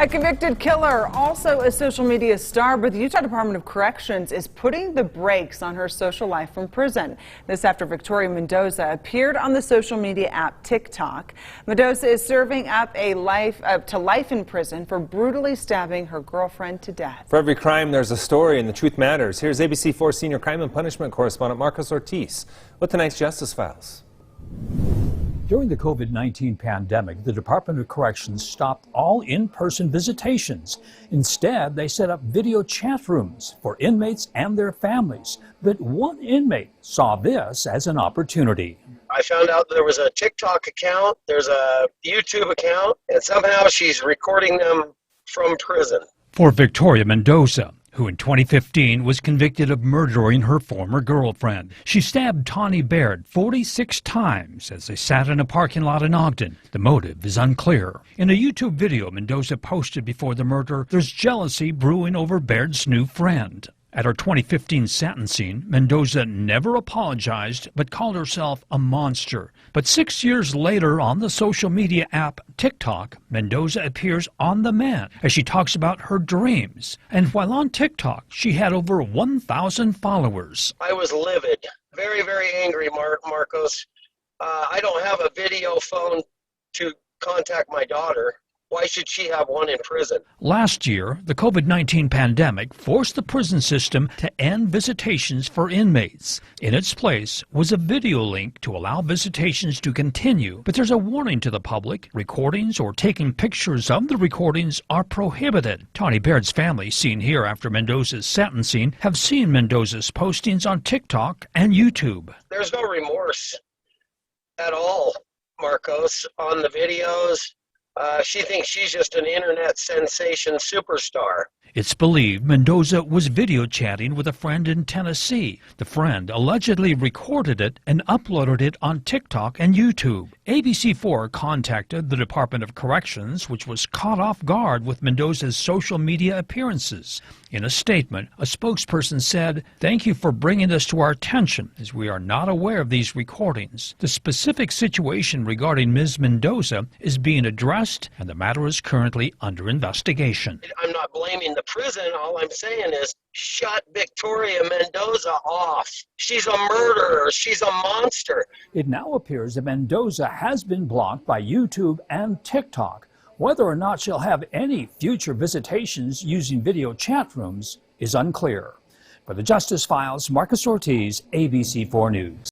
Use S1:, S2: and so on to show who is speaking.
S1: A convicted killer, also a social media star, but the Utah Department of Corrections is putting the brakes on her social life from prison. This after Victoria Mendoza appeared on the social media app TikTok. Mendoza is serving up to life in prison for brutally stabbing her girlfriend to death.
S2: For every crime, there's a story, and the truth matters. Here's ABC4 senior crime and punishment correspondent Marcos Ortiz with tonight's Justice Files.
S3: During the COVID-19 pandemic, the Department of Corrections stopped all in-person visitations. Instead, they set up video chat rooms for inmates and their families. But one inmate saw this as an opportunity.
S4: I found out there was a TikTok account, there's a YouTube account, and somehow she's recording them from prison.
S3: For Victoria Mendoza, who in 2015 was convicted of murdering her former girlfriend. She stabbed Tawny Baird 46 times as they sat in a parking lot in Ogden. The motive is unclear. In a YouTube video Mendoza posted before the murder, there's jealousy brewing over Baird's new friend. At her 2015 sentencing, Mendoza never apologized but called herself a monster. But 6 years later, on the social media app TikTok, Mendoza appears on the man as she talks about her dreams. And while on TikTok, she had over 1,000 followers.
S4: I was livid, very, very angry, Marcos. I don't have a video phone to contact my daughter. Why should she have one in prison?
S3: Last year, the COVID-19 pandemic forced the prison system to end visitations for inmates. In its place was a video link to allow visitations to continue. But there's a warning to the public. Recordings or taking pictures of the recordings are prohibited. Tawny Baird's family, seen here after Mendoza's sentencing, have seen Mendoza's postings on TikTok and YouTube.
S4: There's no remorse at all, Marcos, on the videos. She thinks she's just an internet sensation superstar.
S3: It's believed Mendoza was video chatting with a friend in Tennessee. The friend allegedly recorded it and uploaded it on TikTok and YouTube. ABC4 contacted the Department of Corrections, which was caught off guard with Mendoza's social media appearances. In a statement, a spokesperson said, "Thank you for bringing this to our attention, as we are not aware of these recordings. The specific situation regarding Ms. Mendoza is being addressed, and the matter is currently under investigation."
S4: I'm not blaming the prison. All I'm saying is shut Victoria Mendoza off. She's a murderer. She's a monster.
S3: It now appears that Mendoza has been blocked by YouTube and TikTok. Whether or not she'll have any future visitations using video chat rooms is unclear. For the Justice Files, Marcos Ortiz, ABC4 News.